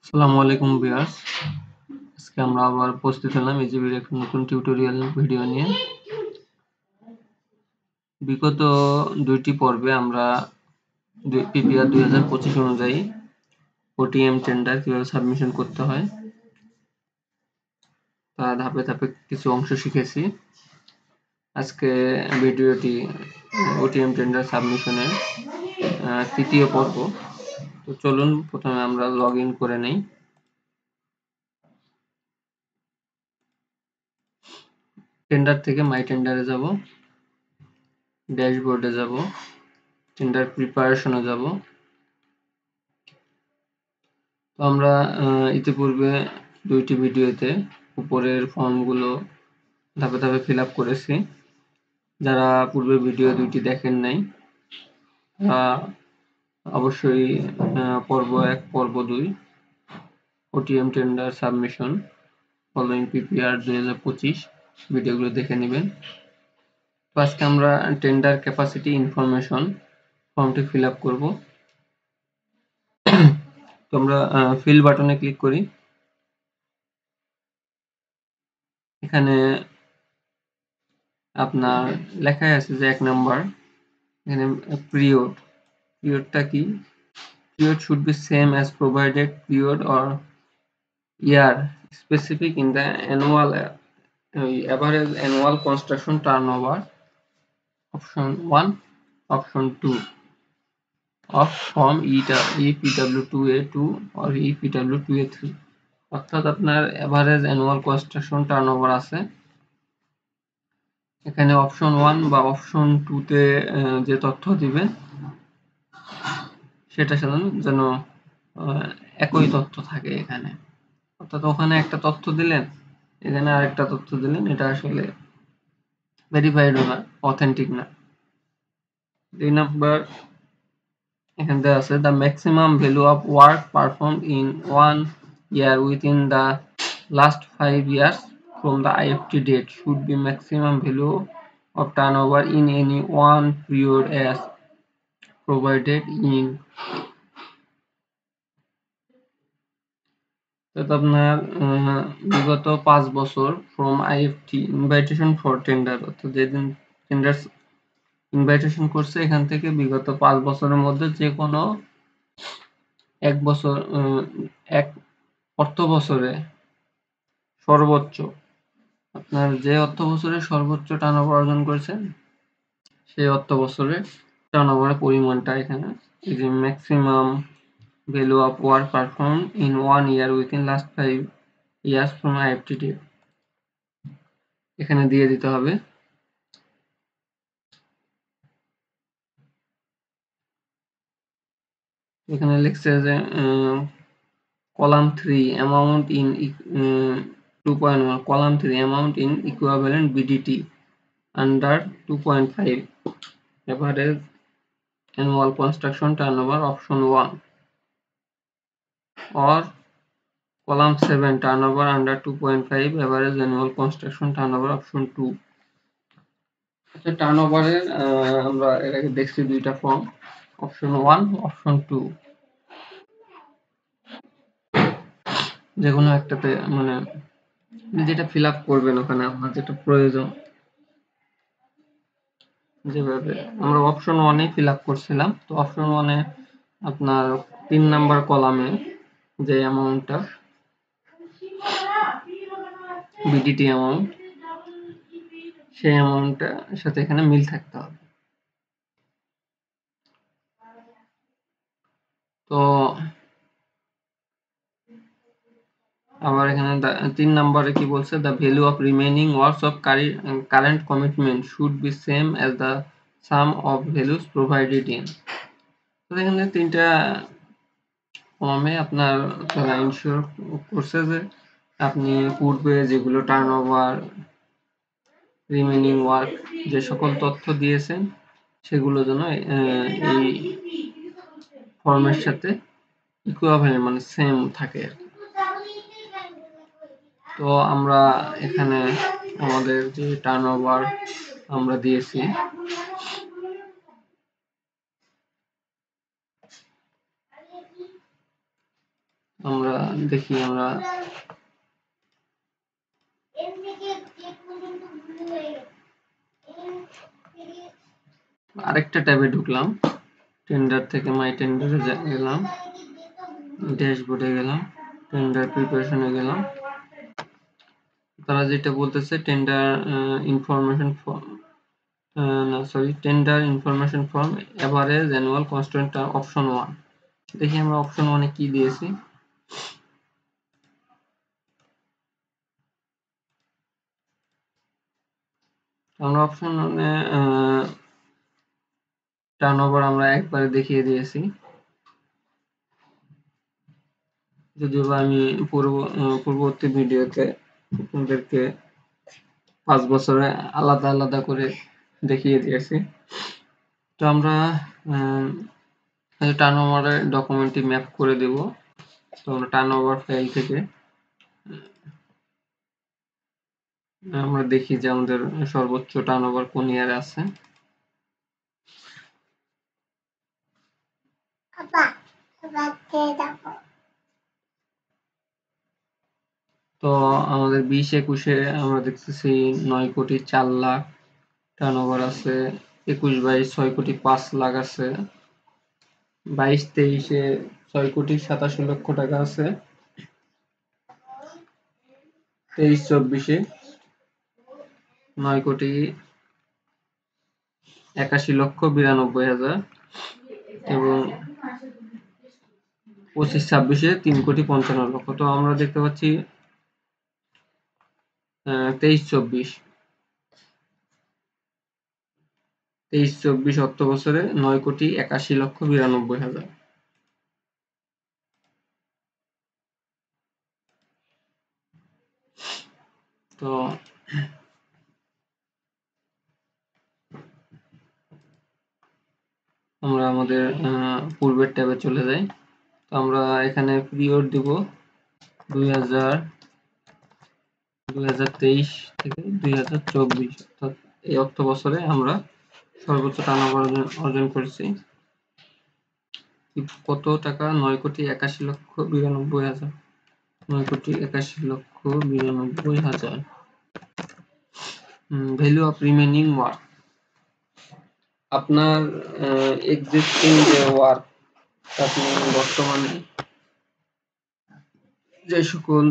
আসসালামু আলাইকুম ভিউয়ার্স। আজকে আমরা আবার উপস্থিত হলাম ইজিবির একটা নতুন টিউটোরিয়াল ভিডিও নিয়ে। বিগত দুইটি পর্বে আমরা পিপিআর 2025 অনুযায়ী ওটিএম টেন্ডার কিভাবে সাবমিশন করতে হয় তা ধাপে ধাপে কিছু অংশ শিখেছি। আজকে ভিডিওটি ওটিএম টেন্ডার সাবমিশনের তৃতীয় পর্ব। তো চলুন প্রথমে আমরা লগ ইন করে নেই। টেন্ডার থেকে মাই টেন্ডারে যাব, ড্যাশবোর্ডে যাব, টেন্ডার প্রিপারেশনে যাব। তো আমরা ইতিপূর্বে দুইটি ভিডিওতে উপরের ফর্মগুলো ধাপে ধাপে ফিল আপ করেছি। যারা পূর্বে ভিডিও দুইটি দেখেন নাই অবশ্যই পর্ব 1 পর্ব 2 OTM tender submission following PPR 2025 ভিডিওগুলো দেখে নেবেন। তো আজকে আমরা টেন্ডার ক্যাপাসিটি ইনফরমেশন ফর্মটি ফিল আপ করব। তো আমরা ফিল বাটনে ক্লিক করি। এখানে আপনার লেখাই আছে যে 1 নাম্বার এখানে পিরিয়ডটা কি? Period should be same as provided period or year specific in the annual average annual construction turnover option 1 option 2 of form EPW2A2 or EPW2A3 অর্থাৎ আপনার average annual construction turnover আছে। এখানে অপশন 1 বা অপশন 2 তে যে তথ্য দিবে সেটা যেন একই তথ্য থাকে এখানে। অর্থাৎ ওখানে একটা তথ্য দিলেন, এখানে আরেকটা তথ্য দিলেন, এটা আসলে ভেরিফাইড না, অথেন্টিক না। 2 নাম্বার এখানে দেওয়া আছে the maximum value of work performed in 1 year within the last 5 years from the IFT date should be maximum value of turnover in any one period as provided in আপনার বিগত 5 বছর from IFT invitation for tender অর্থাৎ যেদিন tender invitation করছে এখান থেকে বিগত 5 বছরের মধ্যে যে কোনো এক বছর এক অর্থ বছরে সর্বোচ্চ আপনার যে অর্থ বছরে সর্বোচ্চ টার্নওভার অর্জন করেছেন সেই অর্থ বছরে টার্নওভারের পরিমাণটা এখানে এই যে maximum value of work perform in 1 year within last 5 years from IFT date এখানে দিয়ে দিতে হবে। এখানে লিখছে যে column 3 amount in 2.1 column 3 amount in equivalent BDT under 2.5 average annual construction turnover option 1 or column 7 turnover under 2.5 average annual construction turnover option 2 আচ্ছা টার্নওভারের আমরা এর আগে দেখছি দুইটা ফর্ম অপশন 1 অপশন 2 যে কোনো একটাতে মানে যেটা ফিল আপ করবেন ওখানে আপনার যেটা প্রয়োজন যেভাবে আমরা অপশন 1 এ ফিল আপ করছিলাম। তো অপশন 1 এ আপনার 3 নাম্বার কলামে যে অ্যামাউন্টটা বিডিটি অ্যামাউন্ট সেই অ্যামাউন্টটার সাথে এখানে মিল থাকতে হবে। তো আবার এখানে 3 নম্বরে কি বলছে the value of remaining works of current commitment should be same as the sum of values provided in তো এখানে তিনটা ফর্মে আপনার তারা ইনশিওর করছে যে আপনি পূর্বে যেগুলো টার্নওভার রিমেনিং ওয়ার্ক যে সকল তথ্য দিয়েছেন সেগুলো যেন এই ফর্মের সাথে ইকুইভ্যালেন্ট মানে সেম থাকে। তো আমরা এখানে আমাদের যে টার্নওভার আমরা দিয়েছি আমরা দেখি, আমরা আরেকটা ট্যাবে ঢুকলাম, টেন্ডার থেকে মাই টেন্ডারে গেলাম, ড্যাশবোর্ডে গেলাম, টেন্ডার প্রিপারেশনে গেলাম। তারা যেটা বলতেছে টেন্ডার ইনফরমেশন ফর্ম, না sorry, tender information form average annual constant option 1। দেখি আমরা অপশন 1 কি দিয়েছি। আমরা অপশন 1 টার্নওভার আমরা একবারে দেখিয়ে দিয়েছি, যদিও আমি পূর্ববর্তী ভিডিওতে আপনাদেরকে 5 বছরে আলাদা আলাদা করে দেখিয়ে দিয়েছি। তো আমরা টার্নওভারের ডকুমেন্টটি ম্যাপ করে দেব। তো আমরা টার্নওভার ফাইল থেকে আমরা দেখি যে আমাদের সর্বোচ্চ টার্নওভার কোন ইয়ারে আছে। তো আমাদের 20-21-এ আমরা দেখতেছি 9 কোটি 4 লাখ টার্নওভার আছে, 21-22 6 কোটি 5 লাখ আছে, 22-23-এ 6 কোটি 87 লক্ষ টাকা আছে, 23-24-এ 9 কোটি 81 লক্ষ 92 হাজার এবং 25-26-এ 3 কোটি 55 লক্ষ। তো আমরা দেখতে পাচ্ছি 23-24 অর্থ বছরে 9 কোটি 81 লক্ষ 92 হাজার। তো আমরা আমাদের পূর্বের ট্যাবে চলে যাই। তো আমরা এখানে পিরিয়ড দিব 2023 থেকে 2024, অর্থাৎ এই অর্থ বছরে আমরা সর্বোচ্চ টার্নওভার অর্জন করেছি কত টাকা? 9 কোটি 81 লক্ষ 92 হাজার। 9 কোটি 81 লক্ষ 92 হাজার। ভ্যালু অফ রিমেনিং ওয়ার্ক, আপনার এক্সিস্টিং যে ওয়ার্ক, আপনি বর্তমানে যে সকল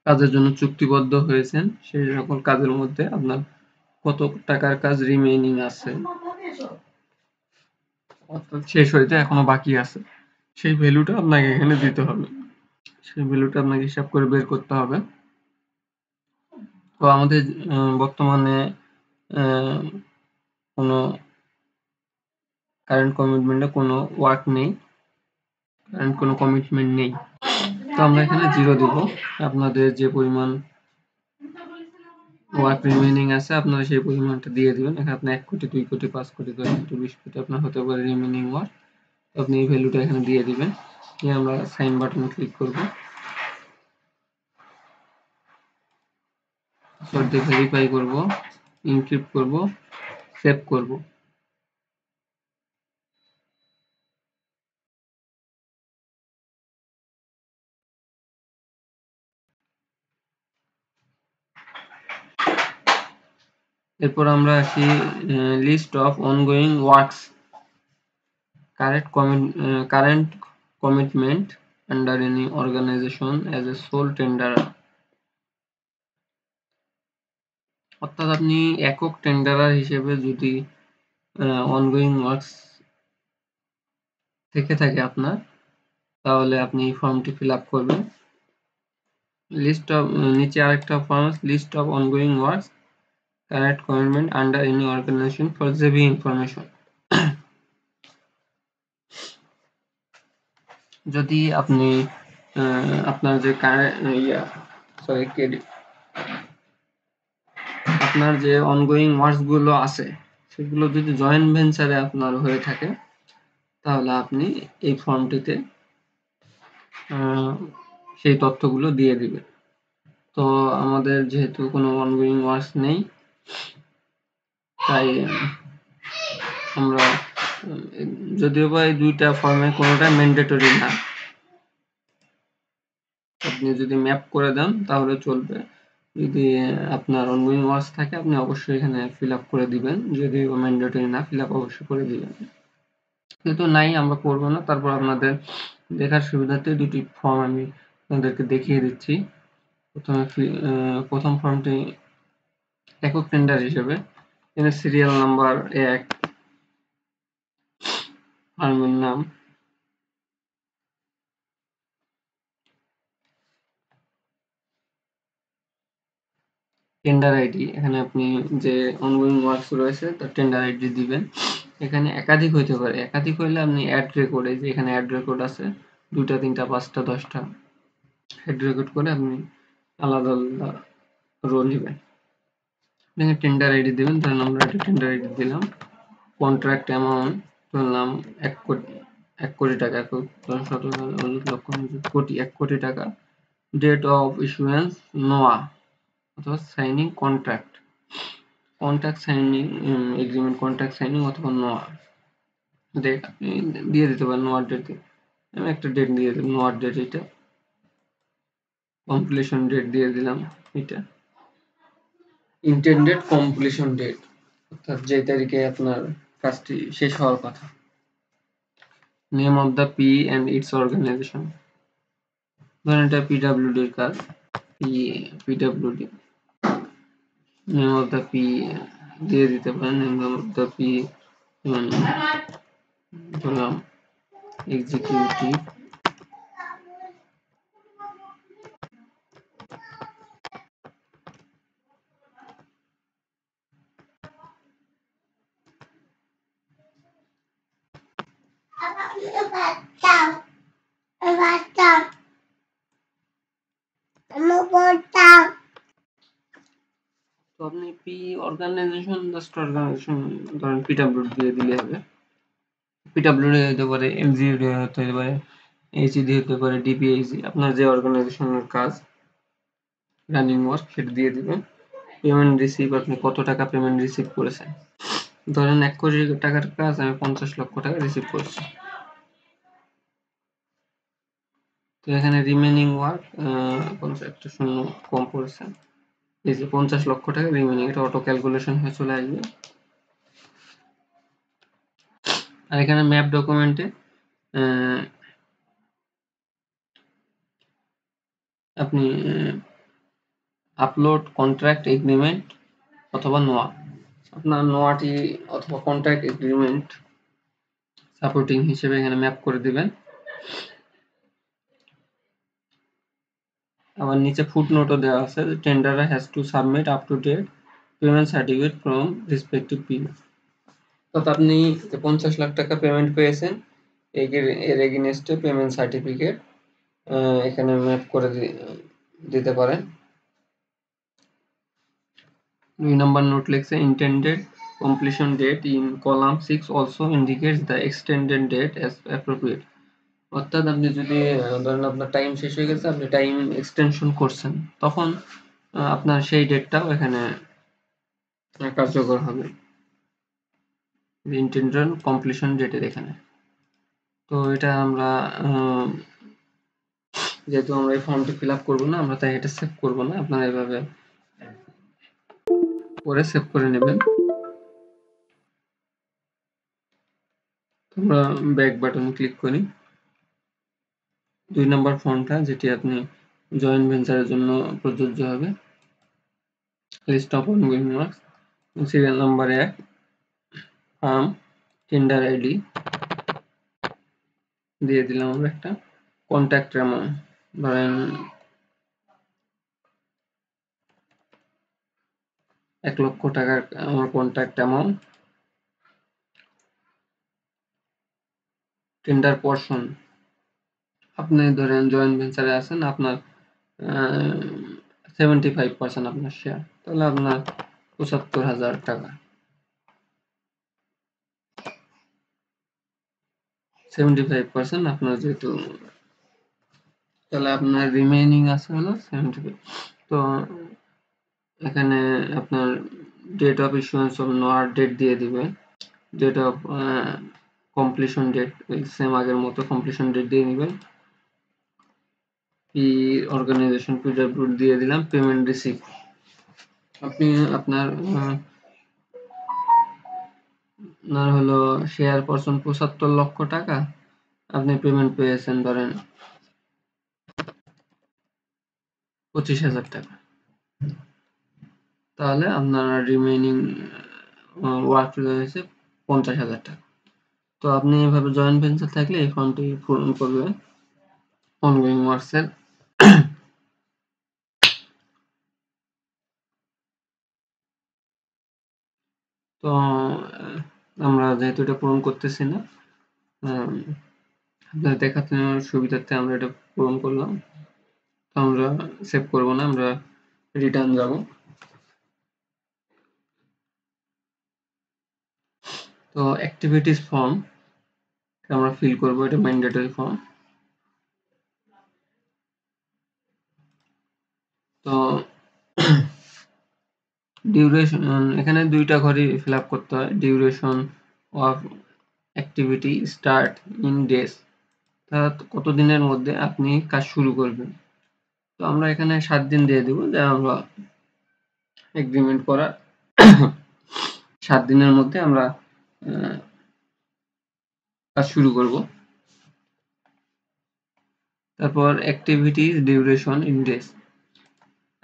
কাজের জন্য চুক্তিবদ্ধ হয়েছেন সেই সকল কাজের মধ্যে আপনার কত টাকার কাজ রিমেইনিং আছে, অর্থাৎ শেষ হইতে এখনো বাকি আছে, সেই ভ্যালুটা আপনাকে এখানে দিতে হবে। সেই ভ্যালুটা আপনাকে হিসাব করে বের করতে হবে। তো আমাদের বর্তমানে কোনো কারেন্ট কমিটমেন্টে কোনো ওয়ার্ক নেই, কারেন্ট কোনো কমিটমেন্ট নেই। তো আমরা এখানে 0 দিব। আপনাদের যে পরিমাণ ওয়ার্ক রিমেইনিং আছে আপনারা সেই পরিমাণটা দিয়ে দিবেন। এখানে আপনি 1 কোটি 2 কোটি 5 কোটি 10 কোটি 20 কোটি আপনার হতে পারে রিমেইনিং ওয়ার্ক। আপনি এই ভ্যালুটা এখানে দিয়ে দিবেন। দিয়ে আমরা সাইন বাটনে ক্লিক করব, পাসওয়ার্ড দিয়ে ভেরিফাই করব, এনক্রিপ্ট করব, সেভ করব। এরপর আমরা আসি list of ongoing works, current commitment under any organisation as a sole tenderer. অর্থাৎ আপনি একক টেন্ডারার হিসেবে যদি অনগোয়িং ওয়ার্কস থেকে থাকে আপনার, তাহলে আপনি এই ফর্মটি ফিল আপ করবেন। লিস্ট অফ, নিচে আরেকটা form, list of ongoing works current commitment under any organisation for JV information. যদি আপনি আপনার যে আপনার যে অনগোয়িং ওয়ার্কস গুলো আছে সেগুলো যদি জয়েন্ট ভেঞ্চারে আপনার হয়ে থাকে, তাহলে আপনি এই ফর্মটিতে সেই তথ্যগুলো দিয়ে দিবেন। তো আমাদের যেহেতু কোনো অনগোয়িং ওয়ার্কস নেই, তাই আমরা যদিও বা এই দুইটা ফর্মে কোনোটা ম্যান্ডেটরি না, আপনি যদি ম্যাপ করে দেন তাহলে চলবে। যদি আপনার অনগোয়িং ওয়ার্কস থাকে আপনি অবশ্যই এখানে ফিল আপ করে দিবেন, যদি ম্যান্ডেটরি না ফিল আপ অবশ্যই করে দিবেন। যেহেতু নাই আমরা করবো না, তারপর আপনাদের দেখার সুবিধার্থে দুটি ফর্ম আমি আপনাদেরকে দেখিয়ে দিচ্ছি। প্রথম ফর্মটি একক টেন্ডার হিসেবে, এখানে সিরিয়াল নাম্বার 1, ফার্মের নাম, টেন্ডার আইডি, এখানে আপনি যে অনগোয়িং ওয়ার্কস রয়েছে তার টেন্ডার আইডি দিবেন। এখানে একাধিক হইতে পারে, একাধিক হইলে আপনি অ্যাড রেকর্ড, এই যে এখানে অ্যাড রেকর্ড আছে 2টা 3টা 5টা 10টা অ্যাড রেকর্ড করে আপনি আলাদা আলাদা রো নেবেন। এখানে টেন্ডার আইডি দিবেন, ধরেন আমরা একটা টেন্ডার আইডি দিলাম। কন্ট্রাক্ট অ্যামাউন্ট ধরলাম 1 কোটি টাকা, 1 কোটি টাকা। ডেট অফ ইস্যুয়েন্স নোয়া অথবা signing contract, signing agreement, contract signing অথবা নোয়া ডেট আপনি দিয়ে দিতে পারেন। নোয়ার ডেট আমি একটা ডেট দিয়ে দিলাম, নোয়ার ডেট এটা। কমপ্লিশন ডেট দিয়ে দিলাম এটা। ইন্টেন্ডেড কমপ্লিশন ডেট, অর্থাৎ যে তারিখে আপনার কাজটি শেষ হওয়ার কথা। Name of the P and its organisation, ধরেন এটা পিডব্লিউডি এর কাজ, PWD. Name of the P দিয়ে দিতে পারেন, নেম অফ দ্য পি বললাম এক্সিকিউটিভ। তো আপনি পি অর্গানাইজেশন, জাস্ট অর্গানাইজেশন ধরেন পিডব্লিউডি দিয়ে দিলে হবে। পিডব্লিউডি হতে পারে, এনজিওডি হতে পারে, এইচডি হতে পারে, ডিপিএইচডি, আপনার যে অর্গানাইজেশনের কাজ রানিং ওয়ার্ক সেটা দিয়ে দিবেন। পেমেন্ট রিসিভ, আপনি কত টাকা পেমেন্ট রিসিভ করেছেন। ধরেন 1 কোটি টাকার কাজ আমি 50 লক্ষ টাকা রিসিভ করেছি। তো এখানে রিমেনিং ওয়ার্ক 50 শূন্য কম পড়েছে, এই যে 50 লক্ষ টাকা রিমেনিং, এটা অটো ক্যালকুলেশন হয়ে চলে আসবে। আর এখানে ম্যাপ ডকুমেন্টে আপনি আপলোড কন্ট্রাক্ট এগ্রিমেন্ট অথবা নোয়া, আপনার নোয়াটি অথবা কন্ট্রাক্ট এগ্রিমেন্ট সাপোর্টিং হিসেবে এখানে ম্যাপ করে দিবেন। আবার নিচে ফুটনোটও দেওয়া আছে, tender has to submit up to date payment certificate from respective P. অর্থাৎ আপনি যে 50 লাখ টাকা পেমেন্ট পেয়েছেন এর এগেইনস্টে পেমেন্ট সার্টিফিকেট এখানে ম্যাপ করে দিতে পারেন। 2 নম্বর নোট লিখছে, intended completion date in column 6 also indicates the extended date as appropriate। অর্থাৎ আপনি যদি ধরেন আপনার টাইম শেষ হয়ে গেছে, আপনি টাইম এক্সটেনশন করছেন, তখন আপনার সেই ডেটটাও এখানে কার্যকর হবে intended completion ডেটের এখানে। তো এটা আমরা যেহেতু আমরা এই ফর্মটি ফিল আপ করবো না, আমরা তাই এটা সেভ করবো না, আপনারা এভাবে করে সেভ করে নেবেন। আমরা ব্যাক বাটনে ক্লিক করি। 2 নম্বর ফর্মটা যেটি আপনি জয়েন্ট ভেঞ্চারের জন্য প্রযোজ্য হবে, list of ongoing works, serial number 1, firm, tender ID দিয়ে দিলাম আমরা একটা। কন্ট্যাক্ট অ্যামাউন্ট ধরেন 1 লক্ষ টাকার আমার কন্ট্যাক্ট অ্যামাউন্ট। টেন্ডার পোরশন, আপনি ধরেন জয়েন্ট ভেঞ্চারে আছেন, আপনার 75% আপনার শেয়ার, তাহলে আপনার 75,000 টাকা। 75% আপনার যেহেতু, তাহলে আপনার রিমেইনিং আছে হলো 75। তো এখানে আপনার ডেট অফ ইস্যুয়েন্স অফ নোয়ার ডেট দিয়ে দিবেন, date of completion date same আগের মতো কমপ্লিশন ডেট দিয়ে নেবেন। পি অর্গানাইজেশন পিডব্লিউড দিয়ে দিলাম। পেমেন্ট রিসিভ, আপনি আপনার হলো শেয়ার পারসন ৭৫ লক্ষ টাকা, আপনি পেমেন্ট পেয়েছেন ধরেন ২৫,০০০ টাকা, তাহলে আপনার রিমেইনিং ওয়ার্ক হয়েছে ৫০,০০০ টাকা। তো আপনি এভাবে জয়েন্ট ভেঞ্চার থাকলে এই ফর্মটি পূরণ করবেন অনগোয়িং ওয়ার্কসের। তো আমরা যেহেতু এটা পূরণ করতেছি না, আপনাদের দেখানোর সুবিধার্থে আমরা এটা পূরণ করলাম। তো আমরা সেভ করব না, আমরা রিটার্ন যাব। তো অ্যাক্টিভিটিস ফর্ম আমরা ফিল করব, এটা ম্যান্ডেটরি ফর্ম। তো ডিউরেশন এখানে দুইটা ঘরই ফিল আপ করতে হয়। Duration of activity start in days, অর্থাৎ কতদিনের মধ্যে আপনি কাজ শুরু করবেন। তো আমরা এখানে 7 দিন দিয়ে দেব, যে আমরা এগ্রিমেন্ট করার 7 দিনের মধ্যে আমরা কাজ শুরু করব। তারপর অ্যাক্টিভিটিস ডিউরেশন ইন ডেজ,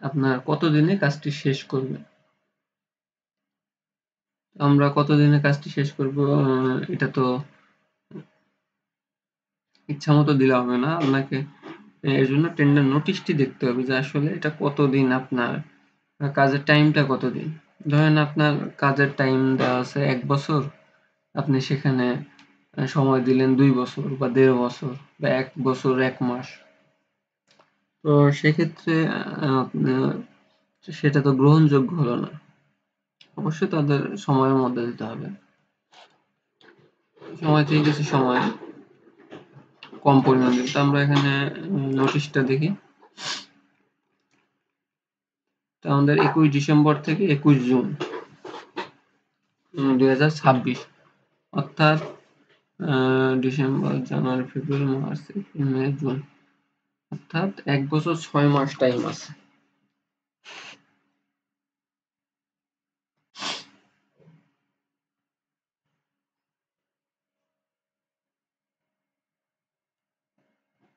আপনার কতদিনে কাজটি শেষ করবেন। আমরা কতদিনে কাজটি শেষ করব, এটা তো ইচ্ছা মতো দিলে হবে না, আপনাকে এর জন্য টেন্ডার নোটিশটি দেখতে হবে যে আসলে এটা কতদিন, আপনার কাজের টাইমটা কতদিন। ধরেন আপনার কাজের টাইম দেওয়া আছে ১ বছর, আপনি সেখানে সময় দিলেন ২ বছর বা ১.৫ বছর বা ১ বছর ১ মাস। তো সেক্ষেত্রে সেটা তো গ্রহণযোগ্য হলো না। অবশ্যই তাদের সময়ের মধ্যে দিতে হবে। সময় থেকে কিছু সময় কম পরিমাণ দিন। তো আমরা এখানে নোটিশটা দেখি। তো আমাদের ২১ ডিসেম্বর থেকে ২১ জুন ২০২৬, অর্থাৎ ডিসেম্বর, জানুয়ারি, ফেব্রুয়ারি, মার্চ, এপ্রিল, মে, জুন, অর্থাৎ ১ বছর ৬ মাস টাইম আছে।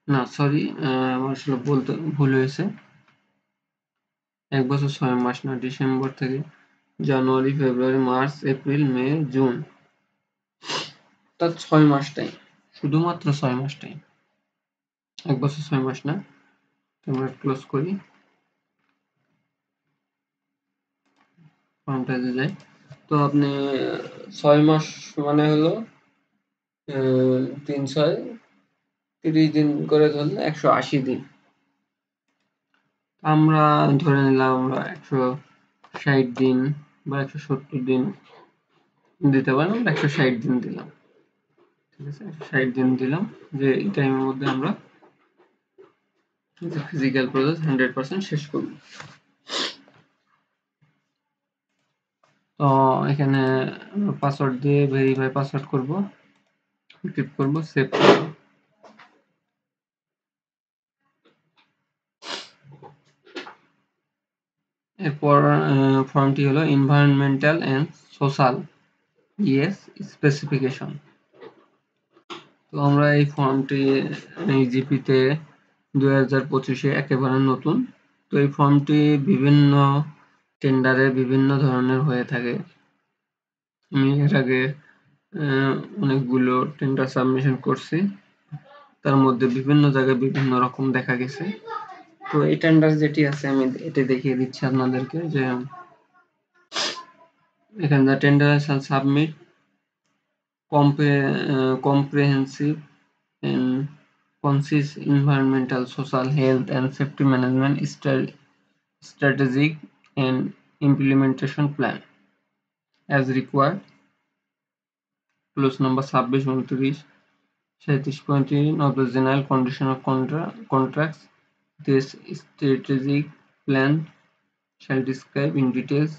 না সরি, আমার আসলে বলতে ভুল হয়েছে। ১ বছর ৬ মাস না, ডিসেম্বর থেকে জানুয়ারি, ফেব্রুয়ারি, মার্চ, এপ্রিল, মে, জুন, অর্থাৎ ৬ মাস টাইম, শুধুমাত্র ৬ মাস টাইম, ১ বছর ৬ মাস না। আমরা ক্লোজ করি, ফর্মটাতে যাই। তো আপনি ৬ মাস মানে হলো ৩ ৬ ৩০ দিন করে ধরলে ১৮০ দিন। আমরা ধরে নিলাম আমরা ১৬০ দিন বা ১৭০ দিন দিতে পারেন, আমরা ১৬০ দিন দিলাম। ঠিক আছে, ১৬০ দিন দিলাম, যে এই টাইমের মধ্যে আমরা ফিজিক্যাল প্রসেস 100% শেষ করব। তো এখানে পাসওয়ার্ড দিয়ে ভেরিফাই পাসওয়ার্ড করব, ক্লিক করব, সেভ করব। এরপর ফর্মটি হলো এনভায়রনমেন্টাল এন্ড সোশ্যাল স্পেসিফিকেশন। তো আমরা এই ফর্মটি জিপিতে 2025-এ একেবারে নতুন। তো এই ফর্মটি বিভিন্ন টেন্ডারে বিভিন্ন ধরনের হয়ে থাকে। আমি এর আগে অনেকগুলো টেন্ডার সাবমিশন করছি, তার মধ্যে বিভিন্ন জায়গায় বিভিন্ন রকম দেখা গেছে। তো এই টেন্ডার যেটি আছে আমি এটি দেখিয়ে দিচ্ছি আপনাদেরকে, যে এখানে the tender shall submit comprehensive and concise environmental, social, health and safety management strategic and implementation plan as required. Clause number 26, 29, 37, 35 of the General Condition of Contracts. This strategic plan shall describe in details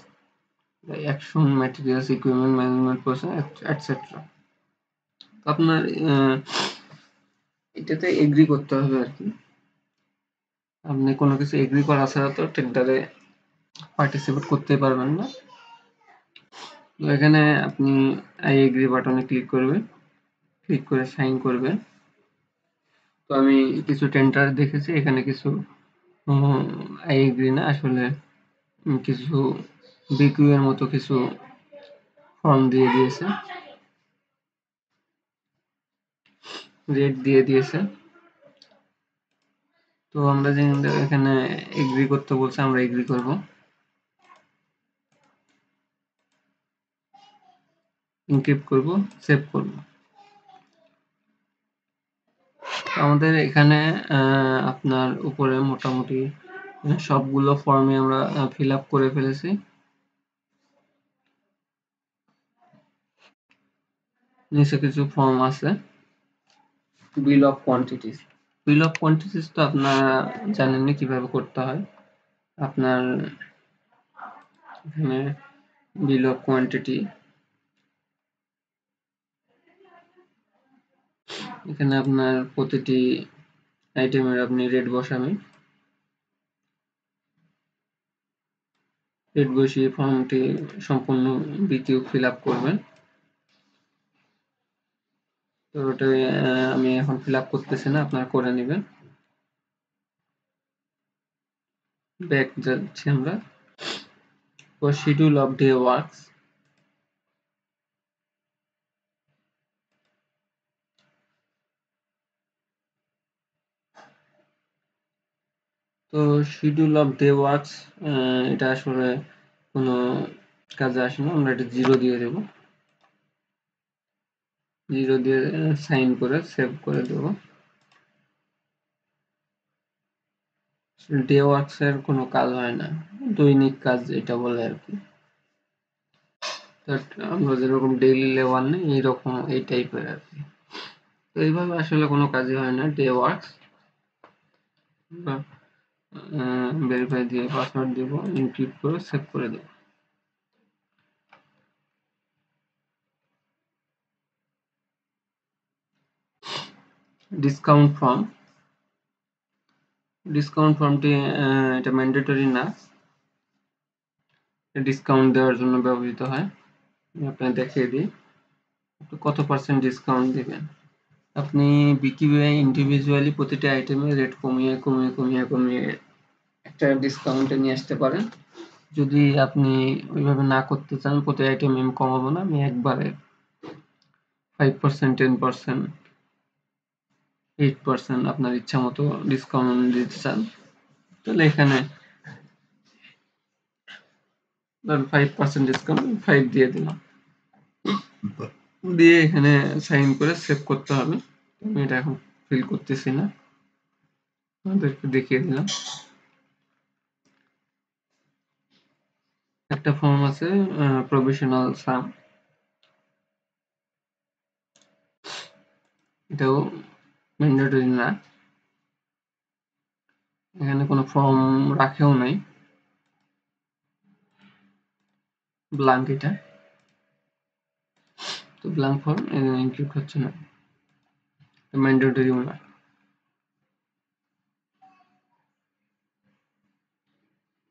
the action, materials, equipment, management process, etc. আপনার এটাতে agri করতে হবে আর কি। আপনি কোনো কিছু agri করা ছাড়া তো টেন্ডারে পার্টিসিপেট করতে পারবেন না। তো এখানে আপনি আই এগ্রি বাটনে ক্লিক করবেন, ক্লিক করে সাইন করবেন। তো আমি কিছু টেন্ডার দেখেছি, এখানে কিছু আই এগ্রি না, আসলে কিছু বিকিউ এর মতো কিছু ফর্ম দিয়ে দিয়েছে, রেট দিয়ে দিয়েছে। তো আমরা যে এখানে এগ্রি করতে বলছে, আমরা এগ্রি করব। ইনক্রিপ্ট করব, সেভ করব। আমাদের এখানে আপনার উপরে মোটামুটি সবগুলো ফর্মে আমরা ফিল আপ করে ফেলেছি। নিচে কিছু ফর্ম আছে, বিল of quantities. Bill of quantities তো আপনারা জানেনই কিভাবে করতে হয়। আপনার এখানে বিল অফ কোয়ান্টিটি, এখানে আপনার প্রতিটি আইটেমের আপনি রেট বসাবেন। রেট বসিয়ে ফর্মটি সম্পূর্ণ বিকিউ ফিল আপ করবেন। তো ওটা আমি এখন ফিল আপ করতেছি না, আপনারা করে নেবেন। ব্যাক যাচ্ছি আমরা। শিডিউল অফ ডে ওয়ার্কস, তো শিডিউল অফ ডে ওয়ার্কস এটা আসলে কোনো কাজে আসে না, আমরা এটা 0 দিয়ে দেব। 0 দিয়ে সাইন করে সেভ করে দেব। ডে ওয়ার্কস এর কোনো কাজ হয় না, দৈনিক কাজ এটা বলে আর কি। আমরা যেরকম ডেইলি লেবার নেই, এইরকম এই টাইপের আর কি। তো এইভাবে আসলে কোনো কাজই হয় না ডে ওয়ার্কস। ভেরিফাই দিয়ে পাসওয়ার্ড দিব, এনক্রিপ্ট করে সেভ করে দেব। ডিসকাউন্ট ফর্ম, ডিসকাউন্ট ফর্মটি এটা ম্যান্ডেটরি না, ডিসকাউন্ট দেওয়ার জন্য ব্যবহৃত হয়। আমি আপনাকে দেখিয়ে দিই কত % ডিসকাউন্ট দিবেন। আপনি বিকিউআই ইন্ডিভিজুয়ালি প্রতিটি আইটেমের রেট কমিয়ে কমিয়ে কমিয়ে কমিয়ে একটা ডিসকাউন্টে নিয়ে আসতে পারেন। যদি আপনি ওইভাবে না করতে চান, প্রতি আইটেম আমি কমাবো না, আমি একবারে 5%, 10%, 8% আপনার ইচ্ছা মতো ডিসকাউন্ট দিতে চান, তাহলে এখানে ধরুন 5% ডিসকাউন্ট 5 দিয়ে দিলাম, দিয়ে এখানে সাইন করে সেভ করতে হবে। আমি এটা এখন ফিল করতেছি না, আপনাদেরকে দেখিয়ে দিলাম। একটা ফর্ম আছে প্রভিশনাল সাম, এটাও ম্যান্ডেটরি না, এখানে কোনো ফর্ম রাখেও নাই, ব্ল্যাঙ্ক এটা। তো ব্ল্যাঙ্ক ফর্ম ইনক্লুড হচ্ছে না, ম্যান্ডেটরিও না।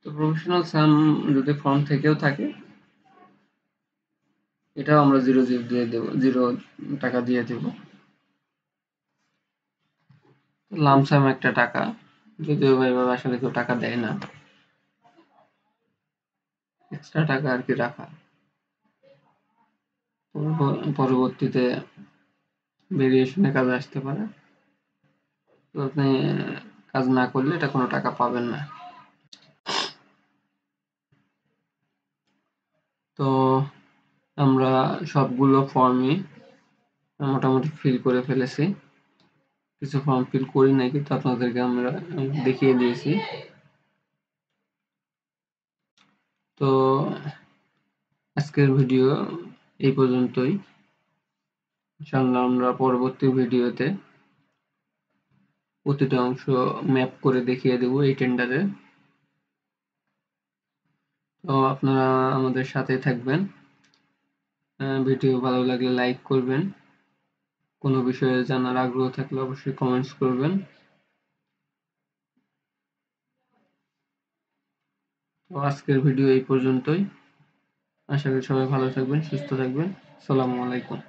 তো প্রফেশনাল সাম যদি ফর্ম থেকেও থাকে, এটাও আমরা 0 দিয়ে দেব, 0 টাকা দিয়ে দেব। লামসাম একটা টাকা, যদিও ভাইভাবে আসলে কেউ টাকা দেয় না, এক্সট্রা টাকা আর কি রাখা, পরবর্তীতে ভেরিয়েশনে কাজে আসতে পারে। তো আপনি কাজ না করলে এটা কোনো টাকা পাবেন না। তো আমরা সবগুলো ফর্মই মোটামুটি ফিল করে ফেলেছি, কিছু ফর্ম ফিল করি নাই, কিন্তু আপনাদেরকে আমরা দেখিয়ে দিয়েছি। তো আজকের ভিডিও এই পর্যন্তই। ইনশাআল্লাহ আমরা পরবর্তী ভিডিওতে প্রতিটা অংশ ম্যাপ করে দেখিয়ে দেব এই টেন্ডারে। তো আপনারা আমাদের সাথে থাকবেন, ভিডিও ভালো লাগলে লাইক করবেন, কোনো বিষয়ে জানার আগ্রহ থাকলে অবশ্যই কমেন্টস করবেন। তো আজকের ভিডিও এই পর্যন্তই। আশা করি সবাই ভালো থাকবেন, সুস্থ থাকবেন। আসসালামু আলাইকুম।